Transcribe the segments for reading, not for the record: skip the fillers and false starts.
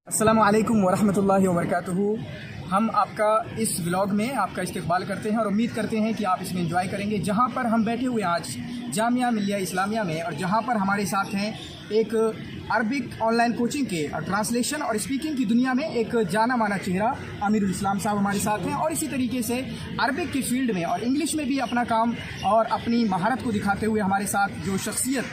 अस्सलामु अलैकुम वरहमतुल्लाहि वबरकातुहू। हम आपका इस व्लॉग में आपका इस्तकबाल करते हैं और उम्मीद करते हैं कि आप इसमें एंजॉय करेंगे। जहां पर हम बैठे हुए आज जामिया मिलिया इस्लामिया में और जहां पर हमारे साथ हैं एक अरबिक ऑनलाइन कोचिंग के और ट्रांसलेशन और स्पीकिंग की दुनिया में एक जाना माना चेहरा अमीरुल इस्लाम साहब हमारे साथ हैं और इसी तरीके से अरबिक के फील्ड में और इंग्लिश में भी अपना काम और अपनी महारत को दिखाते हुए हमारे साथ जो शख्सियत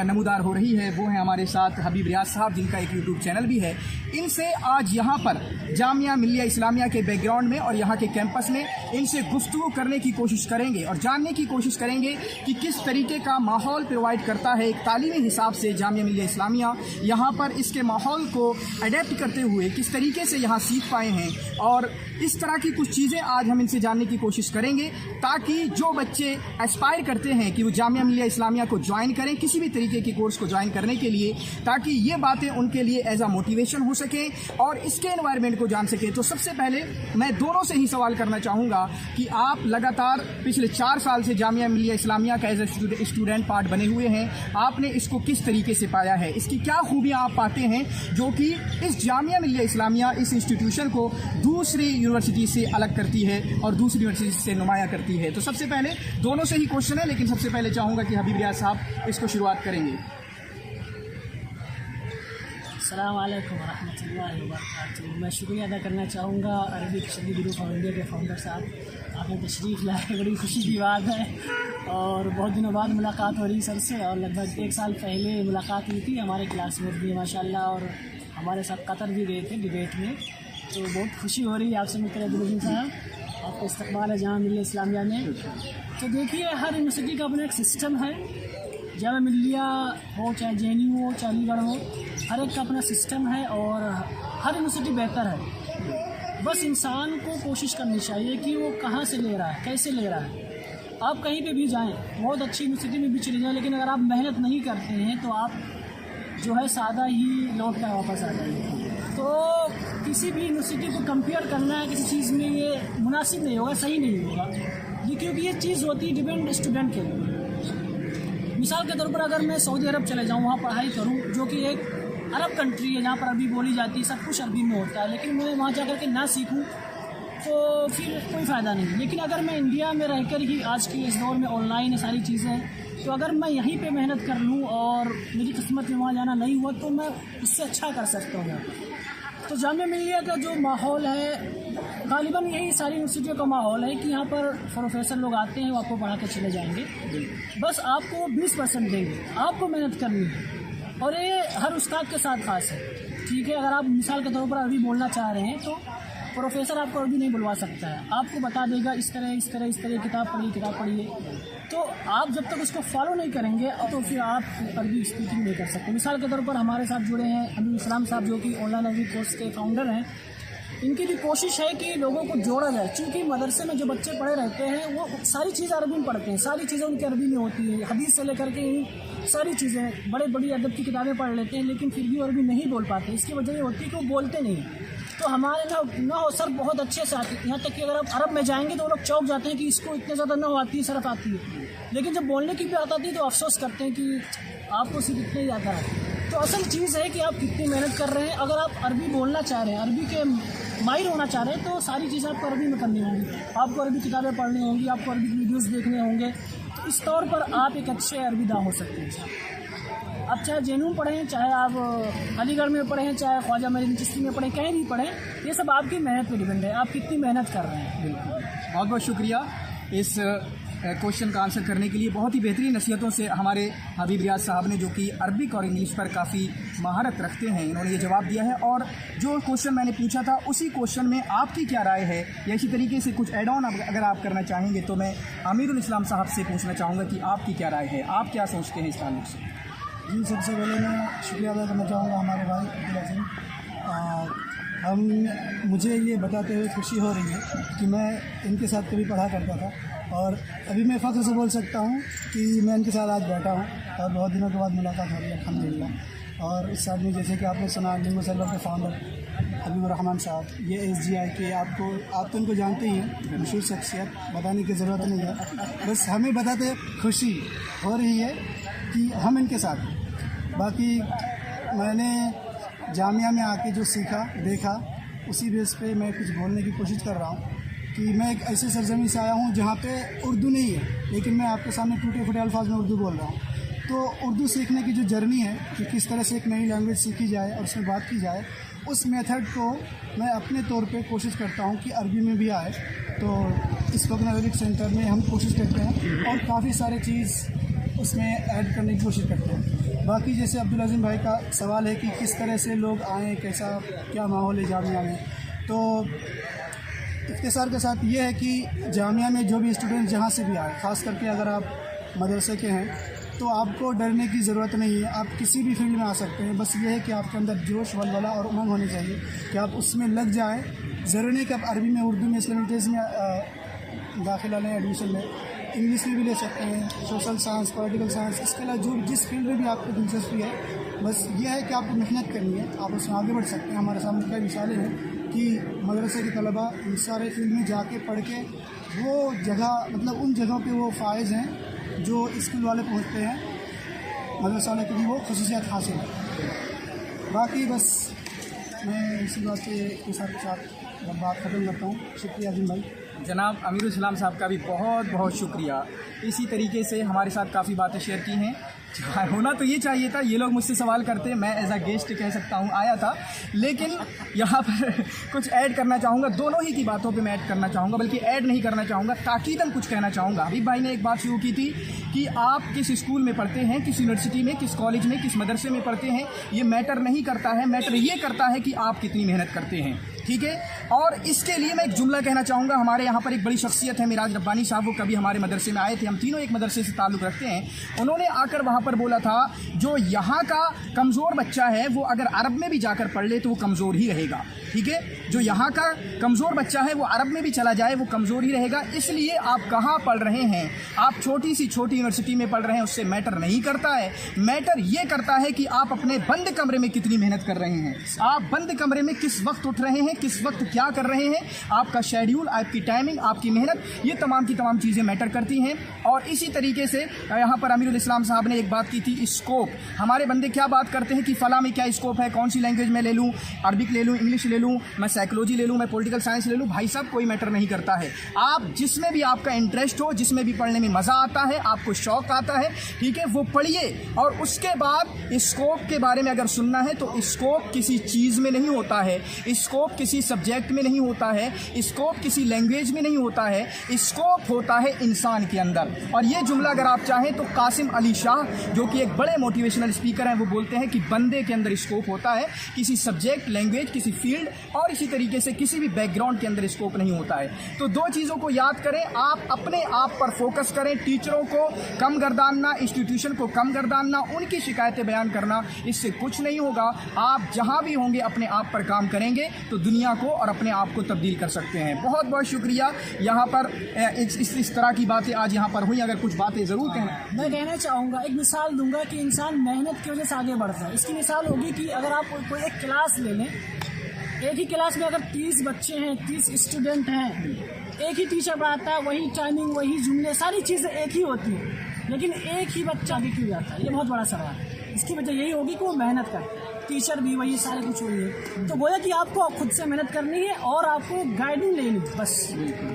नमूदार हो रही है वो हैं हमारे साथ हबीब रियाज साहब, जिनका एक यूट्यूब चैनल भी है। इनसे आज यहाँ पर जामिया मिलिया इस्लामिया के बैकग्राउंड में और यहाँ के कैंपस में इनसे गुफ्तगू करने की कोशिश करेंगे और जानने की कोशिश करेंगे कि किस तरीके का माहौल प्रोवाइड करता है एक तालीमी हिसाब से जामिया मिलिया इस्लामिया, यहाँ पर इसके माहौल को अडेप्ट करते हुए किस तरीके से यहाँ सीख पाए हैं। और इस तरह की कुछ चीज़ें आज हम इनसे जानने की कोशिश करेंगे ताकि जो बच्चे एस्पायर करते हैं कि वो जामिया मिलिया इस्लामिया को ज्वाइन करें, किसी भी तरीके के कोर्स को ज्वाइन करने के लिए, ताकि ये बातें उनके लिए एज आ मोटिवेशन हो सके और इसके एनवायरनमेंट को जान सके। तो सबसे पहले मैं दोनों से ही सवाल करना चाहूँगा कि आप लगातार पिछले 4 साल से जामिया मिलिया इस्लामिया का एज ए स्टूडेंट पार्ट बने हुए हैं, आपने इसको किस तरीके से पाया है, इसकी क्या खूबियाँ आप पाते हैं जो कि इस जामिया मिलिया इस्लामिया इस इंस्टीट्यूशन को दूसरी यूनिवर्सिटी से अलग करती है और दूसरी यूनिवर्सिटी से नुमाया करती है। तो सबसे पहले दोनों से ही क्वेश्चन है, लेकिन सबसे पहले चाहूँगा कि हबीब रियाज साहब इसको शुरुआत करेंगे। अस्सलाम वालेकुम रहमतुल्लाहि व बरकातुहू। मैं शुक्रिया अदा करना चाहूँगा Arabic study group of India के फाउंडर साहब, आपने तशरीफ़ लाए, बड़ी खुशी की बात है। और बहुत दिनों बाद मुलाकात हो रही सर से, और लगभग 1 साल पहले मुलाकात हुई थी, हमारे क्लासमेट भी माशाल्लाह, और हमारे साथ कतर भी गए थे डिबेट में। तो बहुत खुशी हो रही है आपसे मिलकर अब्दुल साहब, आपका इस्तकबाल है जामिया मिलिया इस्लामिया में। तो देखिए, हर यूनिवर्सिटी का अपना एक सिस्टम है, जामिया मिलिया हो चाहे JNU हो चाहे अलीगढ़ हो, हर एक का अपना सिस्टम है और हर यूनिवर्सिटी बेहतर है। बस इंसान को कोशिश करनी चाहिए कि वो कहाँ से ले रहा है, कैसे ले रहा है। आप कहीं पे भी जाएं, बहुत अच्छी यूनिवर्सिटी में भी चले जाएं, लेकिन अगर आप मेहनत नहीं करते हैं तो आप जो है सादा ही लौट कर वापस आ जाएंगे। तो किसी भी यूनिवर्सिटी को कंपेयर करना है किसी चीज़ में, ये मुनासिब नहीं होगा, सही नहीं होगा, ये क्योंकि ये चीज़ होती है डिपेंड स्टूडेंट के लिए। मिसाल के तौर पर अगर मैं सऊदी अरब चले जाऊँ, वहाँ पढ़ाई करूँ, जो कि एक अरब कंट्री है जहाँ पर अरबी बोली जाती है, सब कुछ अरबी में होता है, लेकिन मैं वहाँ जाकर के ना सीखूँ तो फिर कोई फ़ायदा नहीं। लेकिन अगर मैं इंडिया में रहकर ही, आज के इस दौर में ऑनलाइन है सारी चीज़ें, तो अगर मैं यहीं पे मेहनत कर लूँ और मेरी किस्मत में वहाँ जाना नहीं हुआ तो मैं इससे अच्छा कर सकता हूँ। तो जामिया मिलिया का जो माहौल है, गालिबन यही सारी यूनिवर्सिटियों का माहौल है कि यहाँ पर प्रोफेसर लोग आते हैं, वो आपको पढ़ा के चले जाएंगे, बस आपको 20% देंगे, आपको मेहनत करनी है। और ये हर उस्ताद के साथ खास है, ठीक है। अगर आप मिसाल के तौर पर अरबी बोलना चाह रहे हैं तो प्रोफेसर आपको अरबी नहीं बुलवा सकता है, आपको बता देगा इस तरह किताब पढ़िए। तो आप जब तक उसको फॉलो नहीं करेंगे तो फिर आप अरबी स्पीकिंग नहीं कर सकते। मिसाल के तौर पर हमारे साथ जुड़े हैं हबीब इस्लाम साहब, जो कि ऑनलाइन अरबी कोर्स के फाउंडर हैं। इनकी भी कोशिश है कि लोगों को जोड़ा जाए, क्योंकि मदरसे में जो बच्चे पढ़े रहते हैं वो सारी चीज़ें अरबी में पढ़ते हैं, सारी चीज़ें उनकी अरबी में होती है, हदीस से लेकर के सारी चीज़ें, बड़ी अदब की किताबें पढ़ लेते हैं, लेकिन फिर भी अरबी नहीं बोल पाते। इसकी वजह ये होती है कि वो बोलते नहीं। तो हमारे ना हो सर बहुत अच्छे से आती है, यहाँ तक कि अगर आप अरब में जाएंगे तो वो लोग चौंक जाते हैं कि इसको इतने ज़्यादा ना आती है, सरफ आती है, लेकिन जब बोलने की भी आती है तो अफसोस करते हैं कि आपको सिर्फ इतने ही आता है। तो असल चीज़ है कि आप कितनी मेहनत कर रहे हैं। अगर आप अरबी बोलना चाह रहे हैं, अरबी के माहिर होना चाह रहे हैं, तो सारी चीज़ें आपको अरबी में करनी होंगी, आपको अरबी किताबें पढ़नी होंगी, आपको अरबी वीडियोज़ देखने होंगे। तो इस तौर पर आप एक अच्छे अरबीदा हो सकते हैं। आप चाहे JNU पढ़ें, चाहे आप अलीगढ़ में पढ़ें, चाहे ख्वाजा मेहरुद्दीन चिश्ती में पढ़ें, कहीं भी पढ़ें, ये सब आपकी मेहनत पर डिपेंड है, आप कितनी मेहनत कर रहे हैं। बिल्कुल, बहुत बहुत शुक्रिया इस क्वेश्चन का आंसर करने के लिए। बहुत ही बेहतरीन नसीहतों से हमारे हबीब रियाज साहब ने, जो कि अरबिक और इंग्लिश पर काफ़ी महारत रखते हैं, इन्होंने ये जवाब दिया है। और जो क्वेश्चन मैंने पूछा था उसी क्वेश्चन में आपकी क्या राय है, या इसी तरीके से कुछ एड ऑन अगर आप करना चाहेंगे तो मैं अमीरुल इस्लाम साहब से पूछना चाहूँगा कि आपकी क्या राय है, आप क्या सोचते हैं इस ताल्लुक से। जी, सबसे पहले मैं शुक्रिया अदा करना चाहूँगा हमारे भाई मुझे ये बताते हुए खुशी हो रही है कि मैं इनके साथ कभी पढ़ा करता था, और अभी मैं फ़ख्र से बोल सकता हूँ कि मैं इनके साथ आज बैठा हूँ और बहुत दिनों के बाद मुलाकात हो रही है अल्हम्दुलिल्लाह। और इस साथ में जैसे कि आपने सुना, लिंगो सर्वर के फाउंडर हबीब रहमान साहब, ये SGI के, आप तो इनको जानते ही हैं, मशहूर शख्सियत, बताने की ज़रूरत नहीं है, बस हमें बताते खुशी हो रही है कि हम इनके साथ। बाकी मैंने जामिया में आके जो सीखा देखा उसी बेस पे मैं कुछ बोलने की कोशिश कर रहा हूँ कि मैं एक ऐसे सरजमी से आया हूँ जहाँ पे उर्दू नहीं है, लेकिन मैं आपके सामने टूटे फूटे अल्फाज में उर्दू बोल रहा हूँ। तो उर्दू सीखने की जो जर्नी है कि किस तरह से एक नई लैंग्वेज सीखी जाए और उसमें बात की जाए, उस मेथड को मैं अपने तौर पे कोशिश करता हूँ कि अरबी में भी आए। तो इस स्पोकन अरबिक सेंटर में हम कोशिश करते हैं और काफ़ी सारे चीज़ उसमें ऐड करने की कोशिश करते हैं। बाकी जैसे अब्दुल अज़ीम भाई का सवाल है कि किस तरह से लोग आएँ, कैसा क्या माहौल है जामिया में, तो इख्तिसार के साथ ये है कि जामिया में जो भी स्टूडेंट जहाँ से भी आए, ख़ास करके अगर आप मदरसे के हैं तो आपको डरने की ज़रूरत नहीं है। आप किसी भी फील्ड में आ सकते हैं, बस ये है कि आपके अंदर जोश, वलवला और उमंग होनी चाहिए कि आप उसमें लग जाएं। ज़रूरी नहीं कि आप अरबी में, उर्दू में, इस्लामिक में दाखिला लें, एडमिशन लें, इंग्लिश में भी ले सकते हैं, सोशल साइंस, पॉलिटिकल साइंस, इसके अलावा जो जिस फील्ड में भी आपको दिलचस्पी है, बस ये है कि आपको मेहनत करनी है, आप उसमें आगे बढ़ सकते हैं। हमारे सामने कई मिसालें हैं कि मदरसे के तलबा इन सारे फील्ड में जाके पढ़ के वो जगह, मतलब उन जगहों पे वो फायज़ हैं जो स्कूल वाले पहुंचते हैं, मदरसा वाले को भी वो खसूसियात हासिल है। बाकी बस मैं इसी बात के साथ बात ख़त्म करता हूँ। शुक्रिया अज़ीम भाई। जनाब अमीरुल इस्लाम साहब का भी बहुत बहुत शुक्रिया। इसी तरीके से हमारे साथ काफ़ी बातें शेयर की हैं। होना तो ये चाहिए था, ये लोग मुझसे सवाल करते, मैं एज अ गेस्ट कह सकता हूँ आया था, लेकिन यहाँ पर कुछ ऐड करना चाहूँगा। दोनों ही की बातों पे मैं ऐड करना चाहूँगा, बल्कि ऐड नहीं करना चाहूँगा, ताकीदन कुछ कहना चाहूँगा। हबीब भाई ने एक बात शुरू की थी कि आप किस स्कूल में पढ़ते हैं, किस यूनिवर्सिटी में, किस कॉलेज में, किस मदरसे में पढ़ते हैं, ये मैटर नहीं करता है। मैटर ये करता है कि आप कितनी मेहनत करते हैं, ठीक है। और इसके लिए मैं एक जुमला कहना चाहूँगा। हमारे यहाँ पर एक बड़ी शख्सियत है मिराज रब्बानी साहब, वो कभी हमारे मदरसे में आए थे, हम तीनों एक मदरसे से ताल्लुक़ रखते हैं। उन्होंने आकर वहाँ पर बोला था, जो यहाँ का कमज़ोर बच्चा है वो अगर अरब में भी जाकर पढ़ ले तो वो कमज़ोर ही रहेगा, ठीक है। जो यहाँ का कमज़ोर बच्चा है वो अरब में भी चला जाए वो कमज़ोर ही रहेगा। इसलिए आप कहाँ पढ़ रहे हैं, आप छोटी सी छोटी यूनिवर्सिटी में पढ़ रहे हैं, उससे मैटर नहीं करता है। मैटर ये करता है कि आप अपने बंद कमरे में कितनी मेहनत कर रहे हैं, आप बंद कमरे में किस वक्त उठ रहे हैं, किस वक्त क्या कर रहे हैं, आपका शेड्यूल, आपकी टाइमिंग, आपकी मेहनत, ये तमाम की तमाम चीज़ें मैटर करती हैं। और इसी तरीके से यहाँ पर अमीरुल इस्लाम साहब ने एक बात की थी, स्कोप। हमारे बंदे क्या बात करते हैं कि फ़लाँ में क्या स्कोप है, कौन सी लैंग्वेज में ले लूँ, अरबिक ले लूँ, इंग्लिश ले लूँ, मैं साइकोलॉजी ले लूँ, मैं पॉलिटिकल साइंस ले लूँ। भाई साहब कोई मैटर नहीं करता है। आप जिसमें भी आपका इंटरेस्ट हो, जिसमें भी पढ़ने में मज़ा आता है, आपको शौक़ आता है, ठीक है, वो पढ़िए। और उसके बाद स्कोप के बारे में अगर सुनना है तो स्कोप किसी चीज़ में नहीं होता है, स्कोप किसी सब्जेक्ट में नहीं होता है, स्कोप किसी लैंग्वेज में नहीं होता है, स्कोप होता है इंसान के अंदर। और ये जुमला अगर आप चाहें तो कासिम अली शाह, जो कि एक बड़े मोटिवेशनल स्पीकर हैं, वो बोलते हैं कि बंदे के अंदर स्कोप होता है, किसी सब्जेक्ट, लैंग्वेज, किसी फील्ड और इसी तरीके से किसी भी बैकग्राउंड के अंदर स्कोप नहीं होता है। तो दो चीज़ों को याद करें, आप अपने आप पर फोकस करें, टीचरों को कम गर्दानना, इंस्टीट्यूशन को कम गर्दानना, उनकी शिकायतें बयान करना, इससे कुछ नहीं होगा। आप जहां भी होंगे अपने आप पर काम करेंगे तो दुनिया को और अपने आप को तब्दील कर सकते हैं। बहुत बहुत शुक्रिया। यहाँ पर इस तरह की बातें आज यहाँ पर हुई। अगर कुछ बातें ज़रूर कहना, मैं कहना चाहूँगा, एक मिसाल दूंगा कि इंसान मेहनत की वजह से आगे बढ़ता है। इसकी मिसाल होगी कि अगर आप कोई एक क्लास ले लें, एक ही क्लास में अगर 30 बच्चे हैं, 30 स्टूडेंट हैं, एक ही टीचर पढ़ाता है, वही टाइमिंग, वही जुमले, सारी चीज़ें एक ही होती हैं, लेकिन एक ही बच्चा आगे क्यों जाता है, ये बहुत बड़ा सवाल है। इसकी वजह यही होगी कि वो मेहनत करे, टीचर भी वही, सारे कुछ वही है। तो बोला कि आपको खुद से मेहनत करनी है और आपको गाइडिंग लेनी है, बस।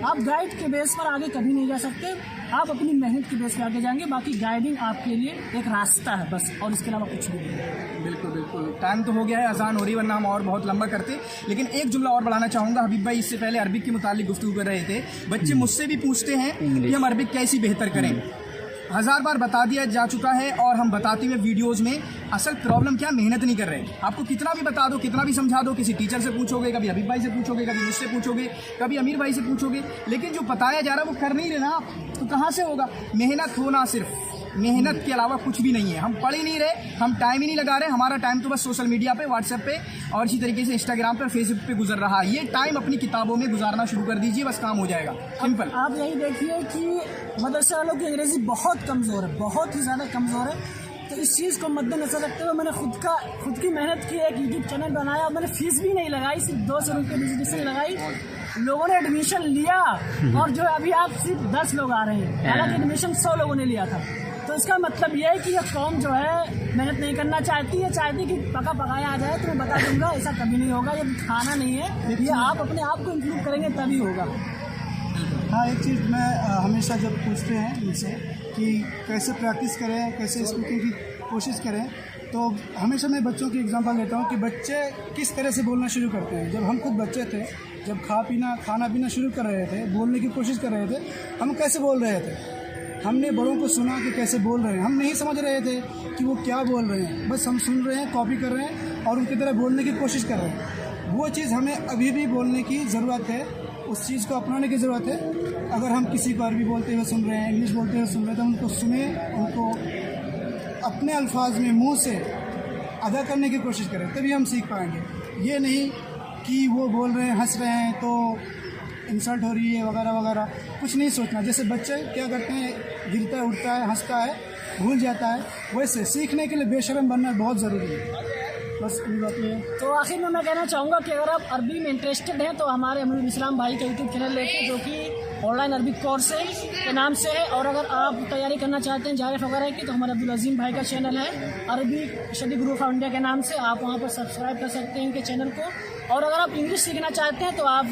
आप गाइड के बेस पर आगे कभी नहीं जा सकते, आप अपनी मेहनत के बेस पर आगे जाएंगे। बाकी गाइडिंग आपके लिए एक रास्ता है बस, और इसके अलावा कुछ नहीं है। बिल्कुल बिल्कुल। टाइम तो हो गया है, अजान हो रही, वरना हम और बहुत लंबा करते। लेकिन एक जुमला और बढ़ाना चाहूँगा। हबीब भाई इससे पहले अरबिक के मुतालिक गुफ्तगू कर रहे थे। बच्चे मुझसे भी पूछते हैं कि हम अरबिक कैसी बेहतर करें। 1000 बार बता दिया जा चुका है और हम बताते हुए वीडियोस में। असल प्रॉब्लम क्या, मेहनत नहीं कर रहे। आपको कितना भी बता दो, कितना भी समझा दो, किसी टीचर से पूछोगे, कभी हबीब भाई से पूछोगे, कभी मुझसे पूछोगे, कभी अमीर भाई से पूछोगे, लेकिन जो बताया जा रहा है वो कर नहीं रहे ना आप, तो कहाँ से होगा। मेहनत होना, सिर्फ मेहनत के अलावा कुछ भी नहीं है। हम पढ़ ही नहीं रहे, हम टाइम ही नहीं लगा रहे। हमारा टाइम तो बस सोशल मीडिया पे, व्हाट्सएप पे और इसी तरीके से इंस्टाग्राम पे, फेसबुक पे गुजर रहा है। ये टाइम अपनी किताबों में गुजारना शुरू कर दीजिए, बस काम हो जाएगा, सिंपल। आप यही देखिए कि मदरसे वालों की अंग्रेजी बहुत कमज़ोर है, बहुत ही ज़्यादा कमज़ोर है। तो इस चीज़ को मद्देनजर रखते हुए मैंने खुद की मेहनत की, एक यूट्यूब चैनल बनाया। मैंने फीस भी नहीं लगाई, सिर्फ 200 रुपये रजिस्ट्रेशन लगाई। लोगों ने एडमिशन लिया और जो अभी आप सिर्फ 10 लोग आ रहे हैं, हालांकि एडमिशन 100 लोगों ने लिया था। तो इसका मतलब ये है कि ये कौम जो है मेहनत नहीं करना चाहती है, चाहती कि पका पकाया आ जाए। तो मैं बता दूंगा ऐसा कभी नहीं होगा, ये खाना नहीं है, ये आप अपने आप को इम्प्रूव करेंगे तभी होगा। हाँ, एक चीज़ मैं हमेशा जब पूछते हैं इनसे कि कैसे प्रैक्टिस करें, कैसे स्पीकिंग की कोशिश करें, तो हमेशा मैं बच्चों की एग्जांपल लेता हूँ कि बच्चे किस तरह से बोलना शुरू करते हैं। जब हम खुद बच्चे थे, जब खाना पीना शुरू कर रहे थे, बोलने की कोशिश कर रहे थे, हम कैसे बोल रहे थे? हमने बड़ों को सुना कि कैसे बोल रहे हैं, हम नहीं समझ रहे थे कि वो क्या बोल रहे हैं, बस हम सुन रहे हैं, कॉपी कर रहे हैं और उनकी तरह बोलने की कोशिश कर रहे हैं। वो चीज़ हमें अभी भी बोलने की ज़रूरत है, उस चीज़ को अपनाने की ज़रूरत है। अगर हम किसी को अरबी बोलते हुए सुन रहे हैं, इंग्लिश बोलते हुए सुन रहे हैं, तो उनको सुने, उनको अपने अल्फाज में मुंह से अदा करने की कोशिश करें, तभी हम सीख पाएंगे। ये नहीं कि वो बोल रहे हैं, हंस रहे हैं तो इंसल्ट हो रही है वगैरह वगैरह, कुछ नहीं सोचना। जैसे बच्चे क्या करते हैं, गिरता है, उठता है, हंसता है, भूल जाता है, वैसे सीखने के लिए बेशर्म बनना बहुत ज़रूरी है। बस ये बात है। तो आखिर में मैं कहना चाहूँगा कि अगर आप अरबी में इंटरेस्टेड हैं तो हमारे अमीरुल इस्लाम भाई का यूट्यूब चैनल देखें, जो कि ऑनलाइन अरबिक कोर्स के नाम से है। और अगर आप तैयारी करना चाहते हैं जारिफ वगैरह की, तो हमारे अब्दुल अजीम भाई का चैनल है अरबी स्टडी ग्रुप ऑफ इंडिया के नाम से, आप वहाँ पर सब्सक्राइब कर सकते हैं इनके चैनल को। और अगर आप इंग्लिश सीखना चाहते हैं तो आप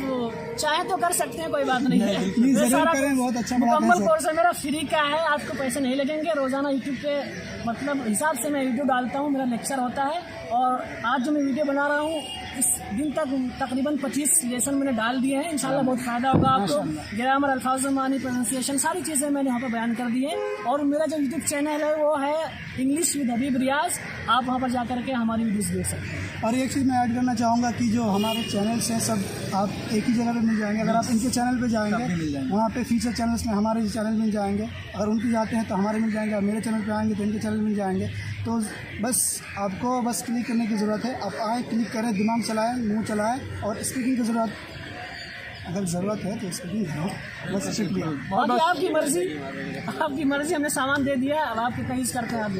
चाहें तो कर सकते हैं, कोई बात नहीं है। बहुत अच्छा मुकम्मल कोर्स है मेरा, फ्री का है, आपको पैसे नहीं लगेंगे। रोज़ाना यूट्यूब पे मतलब हिसाब से मैं वीडियो डालता हूँ, मेरा लेक्चर होता है। और आज जो मैं वीडियो बना रहा हूँ, इस दिन तक तकरीबन 25 लेसन मैंने डाल दिए हैं। इंशाल्लाह बहुत फ़ायदा होगा आपको। ग्रामर, अल्फाज मानी, प्रोनाउंसिएशन, सारी चीज़ें मैंने यहाँ पर बयान कर दी है। और मेरा जो यूट्यूब चैनल है वो है इंग्लिश विद हबीब रियाज, आप वहाँ पर जा करके हमारी वीडियोज़ देख सकते हैं। और एक चीज़ मैं ऐड करना चाहूँगा कि जो हमारे चैनल्स हैं सब आप एक ही जगह पे मिल जाएंगे। अगर आप इनके चैनल पे जाएंगे, वहाँ पे फीचर चैनल्स में हमारे चैनल मिल जाएंगे। अगर उनके जाते हैं तो हमारे मिल जाएंगे, और मेरे चैनल पे आएंगे तो इनके चैनल मिल जाएंगे। तो बस आपको बस क्लिक करने की ज़रूरत है। आप आए, क्लिक करें, दिमाग चलाएं, मुँह चलाएं, और स्पीकिंग की ज़रूरत अगर ज़रूरत है तो स्पीकिंग करो। बस शुक्रिया। बाकी आपकी मर्ज़ी, हमने सामान दे दिया, अब आपकी तहीज़ करते हैं आप।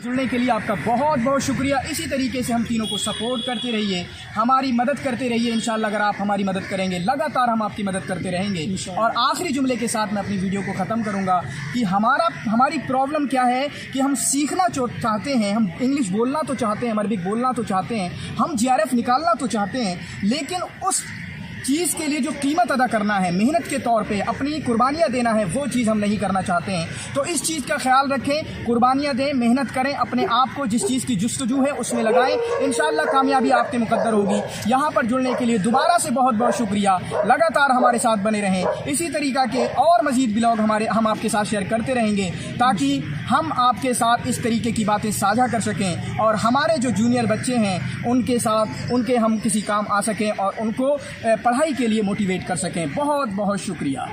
जुड़ने के लिए आपका बहुत बहुत शुक्रिया। इसी तरीके से हम तीनों को सपोर्ट करते रहिए, हमारी मदद करते रहिए। इंशाल्लाह अगर आप हमारी मदद करेंगे, लगातार हम आपकी मदद करते रहेंगे। और आखिरी जुमले के साथ मैं अपनी वीडियो को ख़त्म करूंगा कि हमारी प्रॉब्लम क्या है कि हम सीखना चाहते हैं, हम इंग्लिश बोलना तो चाहते हैं, अरबिक बोलना तो चाहते हैं, हम GRF निकालना तो चाहते हैं, लेकिन उस चीज़ के लिए जो कीमत अदा करना है, मेहनत के तौर पे अपनी कुर्बानियाँ देना है, वो चीज़ हम नहीं करना चाहते हैं। तो इस चीज़ का ख्याल रखें, कुर्बानियाँ दें, मेहनत करें, अपने आप को जिस चीज़ की जुस्तजू है उसमें लगाएं। इंशाअल्लाह कामयाबी आपके मुकद्दर होगी। यहाँ पर जुड़ने के लिए दोबारा से बहुत बहुत शुक्रिया। लगातार हमारे साथ बने रहें। इसी तरीक़ा के और मज़ीद ब्लॉग हम आपके साथ शेयर करते रहेंगे, ताकि हम आपके साथ इस तरीके की बातें साझा कर सकें और हमारे जो जूनियर बच्चे हैं उनके हम किसी काम आ सकें और उनको पढ़ाई के लिए मोटिवेट कर सकें। बहुत बहुत शुक्रिया।